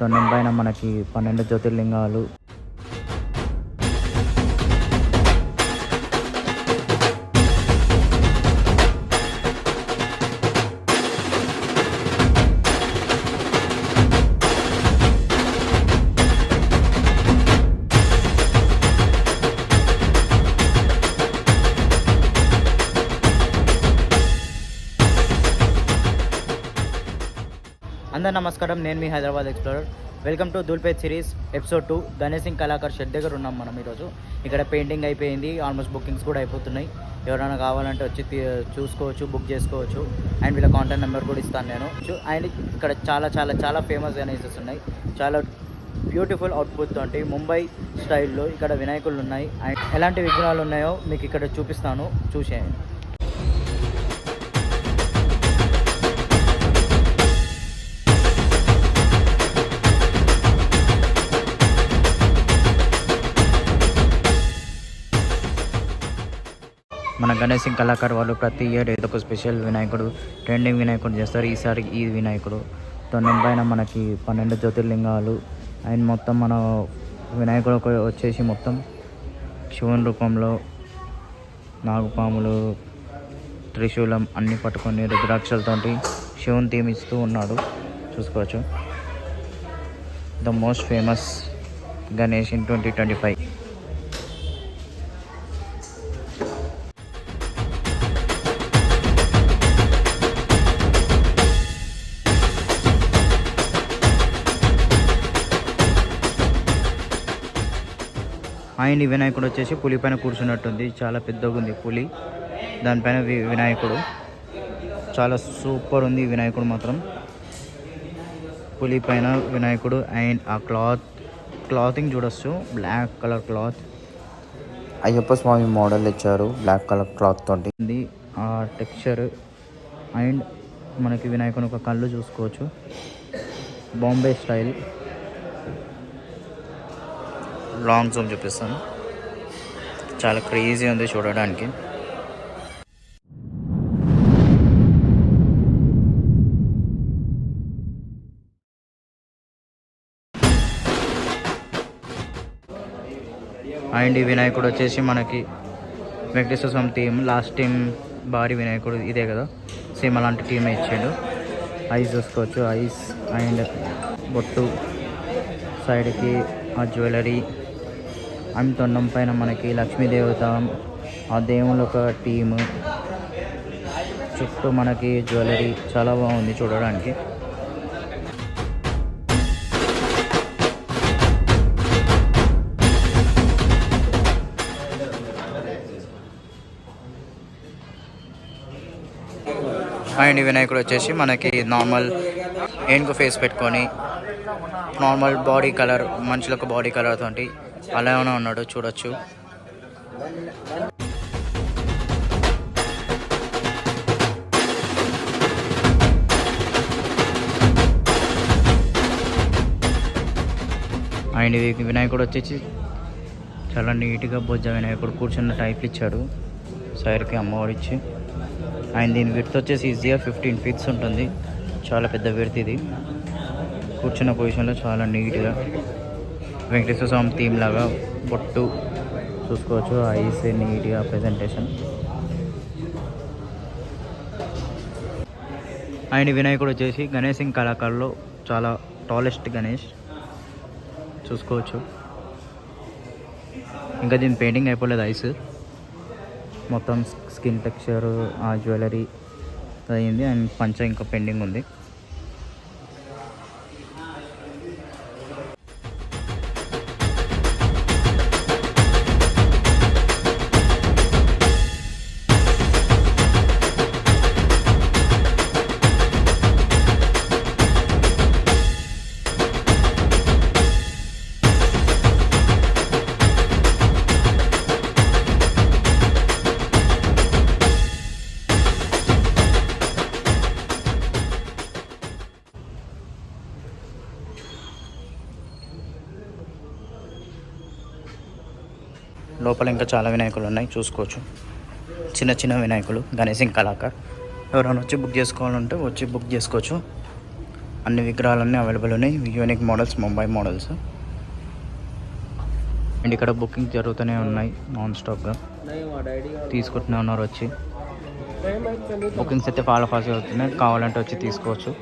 తొండం పైన మనకి 12 జ్యోతిర్లింగాలు. అందరూ నమస్కారం, నేను మీ Hyderabad explorer. Welcome to Dhoolpet series episode 2. Ganesh Singh కళాకార్ షెడ్ దగ్గర ఉన్నాం మనం ఈరోజు. ఇక్కడ పెయింటింగ్ అయిపోయింది, ఆల్మోస్ట్ బుకింగ్స్ కూడా అయిపోతున్నాయి. ఎవరైనా కావాలంటే వచ్చి చూసుకోవచ్చు, బుక్ చేసుకోవచ్చు. అండ్ వీళ్ళ కాంటాక్ట్ నెంబర్ కూడా ఇస్తాను నేను. అండ్ ఇక్కడ చాలా చాలా చాలా ఫేమస్ గణేషెస్ ఉన్నాయి, చాలా బ్యూటిఫుల్ అవుట్పుట్ తోటి ముంబై స్టైల్లో ఇక్కడ వినాయకులు ఉన్నాయి. అండ్ ఎలాంటి విగ్రహాలు ఉన్నాయో మీకు ఇక్కడ చూపిస్తాను, చూసేయండి. మన గణేష్ సింగ్ కళాకార్ వాళ్ళు ప్రతి ఇయర్ ఏదో ఒక స్పెషల్ వినాయకుడు, ట్రెండింగ్ వినాయకుడు చేస్తారు. ఈసారి ఈ వినాయకుడు తొండం పైన మనకి 12 జ్యోతిర్లింగాలు. అండ్ మొత్తం మన వినాయకుడు వచ్చేసి మొత్తం శివుని రూపంలో నాగుపాములు, త్రిశూలం అన్నీ పట్టుకొని రుద్రాక్షలతోటి శివుని థీమ్ ఇస్తూ ఉన్నాడు, చూసుకోవచ్చు. The most famous Ganesh in 2025. And ఈ వినాయకుడు వచ్చేసి పులి పైన కూర్చున్నట్టుంది, చాలా పెద్దగా ఉంది పులి. దానిపైన వినాయకుడు చాలా సూపర్ ఉంది. వినాయకుడు మాత్రం పులి పైన వినాయకుడు. అండ్ ఆ క్లాతింగ్ చూడొచ్చు, బ్లాక్ కలర్ క్లాత్. అయ్యప్ప స్వామి మోడల్ ఇచ్చారు బ్లాక్ కలర్ క్లాత్ తోటి. ఆ టెక్స్చర్. అండ్ మనకి వినాయకుని ఒక కళ్ళు చూసుకోవచ్చు, బాంబే స్టైల్. లాంగ్ జూమ్ చూపిస్తాను, చాలా క్రేజీ ఉంది చూడడానికి. అండ్ ఈ వినాయకుడు వచ్చేసి మనకి వెంకటేశ్వర స్వామి థీమ్. లాస్ట్ టీం భారీ వినాయకుడు ఇదే కదా, సేమ్ అలాంటి థీమే ఇచ్చాడు. ఐస్ చూసుకోవచ్చు, ఐస్ అండ్ బొట్టు, సైడ్కి ఆ జ్యువెలరీ. అండ్ తొండం పైన మనకి లక్ష్మీదేవత, ఆ దేవుళ్ళ ఒక టీము, చుట్టూ మనకి జ్యువెలరీ. చాలా బాగుంది చూడడానికి. అండ్ వినాయకుడు వచ్చేసి మనకి నార్మల్ ఏనుగు ఫేస్ పెట్టుకొని, నార్మల్ బాడీ కలర్, మనుషులకు బాడీ కలర్ తోటి అలానే ఉన్నాడు, చూడొచ్చు. అండ్ వినాయకుడు వచ్చేసి చాలా నీట్గా బొజ్జ వినాయకుడు కూర్చున్న టైప్ ఇచ్చాడు, సైడ్కి అమ్మవారు ఇచ్చి. అండ్ దీని విడ్త్ వచ్చేసి ఈజీగా 15 ఫీట్స్ ఉంటుంది, చాలా పెద్ద విడ్త్ ఇది. కూర్చున్న పొజిషన్లో చాలా నీట్గా వెంకటేశ్వర స్వామి థీమ్ లాగా బొట్టు చూసుకోవచ్చు, ఐస్ నీట్గా ప్రెజెంటేషన్. అండ్ వినాయకుడు వచ్చేసి గణేష్ సింగ్ కళాకారులో చాలా టాలెస్ట్ గణేష్, చూసుకోవచ్చు. ఇంకా దీని పెయింటింగ్ అయిపోలేదు, ఐస్ మొత్తం స్కిన్ టెక్స్చర్, ఆ జ్యువెలరీ అయింది. అండ్ పంచ ఇంకా పెండింగ్ ఉంది. లోపల ఇంకా చాలా వినాయకులు ఉన్నాయి, చూసుకోవచ్చు. చిన్న చిన్న వినాయకులు, గణేష్ సింగ్ కళాకార్. ఎవరైనా వచ్చి బుక్ చేసుకోవాలంటే వచ్చి బుక్ చేసుకోవచ్చు. అన్ని విగ్రహాలన్నీ అవైలబుల్ ఉన్నాయి. Unique models, Mumbai models. And ఇక్కడ బుకింగ్ జరుగుతూనే ఉన్నాయి నాన్ స్టాప్గా. తీసుకుంటూనే ఉన్నారు వచ్చి. బుకింగ్స్ అయితే ఫాస్ట్గా అవుతున్నాయి. కావాలంటే వచ్చి తీసుకోవచ్చు.